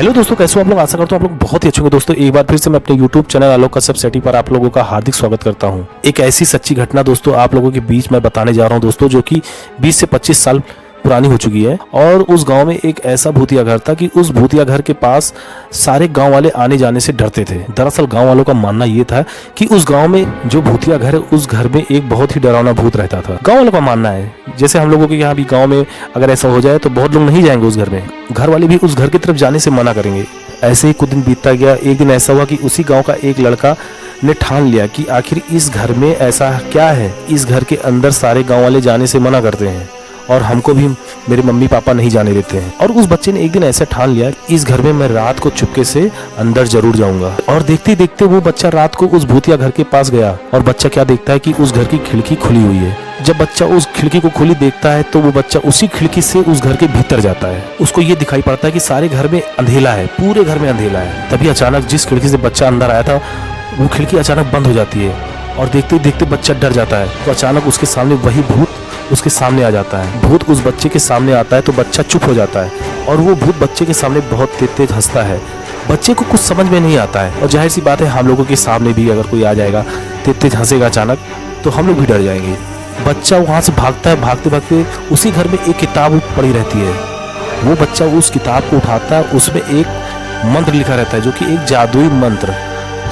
Hello दोस्तों, कैसे हो आप लोग। आशा करता हूँ आप लोग बहुत ही अच्छे होंगे। दोस्तों एक बार फिर से मैं अपने यूट्यूब चैनल आलोक कश्यप सेठी पर आप लोगों का हार्दिक स्वागत करता हूँ। एक ऐसी सच्ची घटना दोस्तों आप लोगों के बीच में बताने जा रहा हूँ दोस्तों, जो कि 20 से 25 साल पुरानी हो चुकी है। और उस गांव में एक ऐसा भूतिया घर था कि उस भूतिया घर के पास सारे गांव वाले आने जाने से डरते थे। दरअसल गांव वालों का मानना ये था कि उस गांव में जो भूतिया घर है, उस घर में एक बहुत ही डरावना भूत रहता था। गांव वालों का मानना है, जैसे हम लोगों के यहाँ भी गांव में अगर ऐसा हो जाए तो बहुत लोग नहीं जाएंगे उस घर में, घर वाले भी उस घर की तरफ जाने से मना करेंगे। ऐसे ही कुछ दिन बीतता गया। एक दिन ऐसा हुआ कि उसी गांव का एक लड़का ने ठान लिया कि आखिर इस घर में ऐसा क्या है, इस घर के अंदर सारे गांव वाले जाने से मना करते हैं और हमको भी मेरे मम्मी पापा नहीं जाने देते हैं। और उस बच्चे ने एक दिन ऐसा ठान लिया, इस घर में मैं रात को चुपके से अंदर जरूर जाऊंगा। और देखते देखते वो बच्चा रात को उस भूतिया घर के पास गया और बच्चा क्या देखता है कि उस घर की खिड़की खुली हुई है। जब बच्चा उस खिड़की को खुली देखता है तो वो बच्चा उसी खिड़की से उस घर के भीतर जाता है। उसको ये दिखाई पड़ता है कि सारे घर में अंधेला है, पूरे घर में अंधेला है। तभी अचानक जिस खिड़की से बच्चा अंदर आया था वो खिड़की अचानक बंद हो जाती है और देखते देखते बच्चा डर जाता है। तो अचानक उसके सामने वही भूत उसके सामने आ जाता है। भूत उस बच्चे के सामने आता है तो बच्चा चुप हो जाता है और वो भूत बच्चे के सामने बहुत तेज तेज हंसता है। बच्चे को कुछ समझ में नहीं आता है और जाहिर सी बात है हम लोगों के सामने भी अगर कोई आ जाएगा तेज तेज हंसेगा अचानक तो हम लोग भी डर जाएंगे। बच्चा वहाँ से भागता है, भागते भागते उसी घर में एक किताब पड़ी रहती है। वो बच्चा उस किताब को उठाता है, उसमें एक मंत्र लिखा रहता है जो कि एक जादुई मंत्र।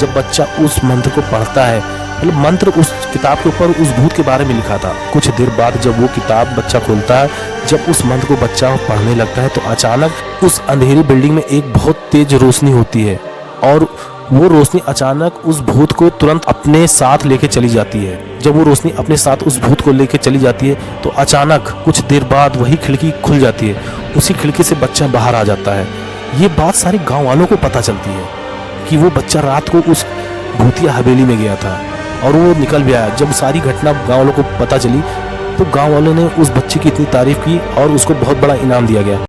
जब बच्चा उस मंत्र को पढ़ता है, मतलब मंत्र उस किताब के ऊपर उस भूत के बारे में लिखा था। कुछ देर बाद जब वो किताब बच्चा खोलता है, जब उस मंत्र को बच्चा पढ़ने लगता है तो अचानक उस अंधेरी बिल्डिंग में एक बहुत तेज रोशनी होती है और वो रोशनी अचानक उस भूत को तुरंत अपने साथ लेके चली जाती है। जब वो रोशनी अपने साथ उस भूत को लेके चली जाती है तो अचानक कुछ देर बाद वही खिड़की खुल जाती है, उसी खिड़की से बच्चा बाहर आ जाता है। ये बात सारे गाँव वालों को पता चलती है कि वो बच्चा रात को उस भूतिया हवेली में गया था और वो निकल भी आया। जब सारी घटना गांव वालों को पता चली तो गांव वालों ने उस बच्चे की इतनी तारीफ की और उसको बहुत बड़ा इनाम दिया गया।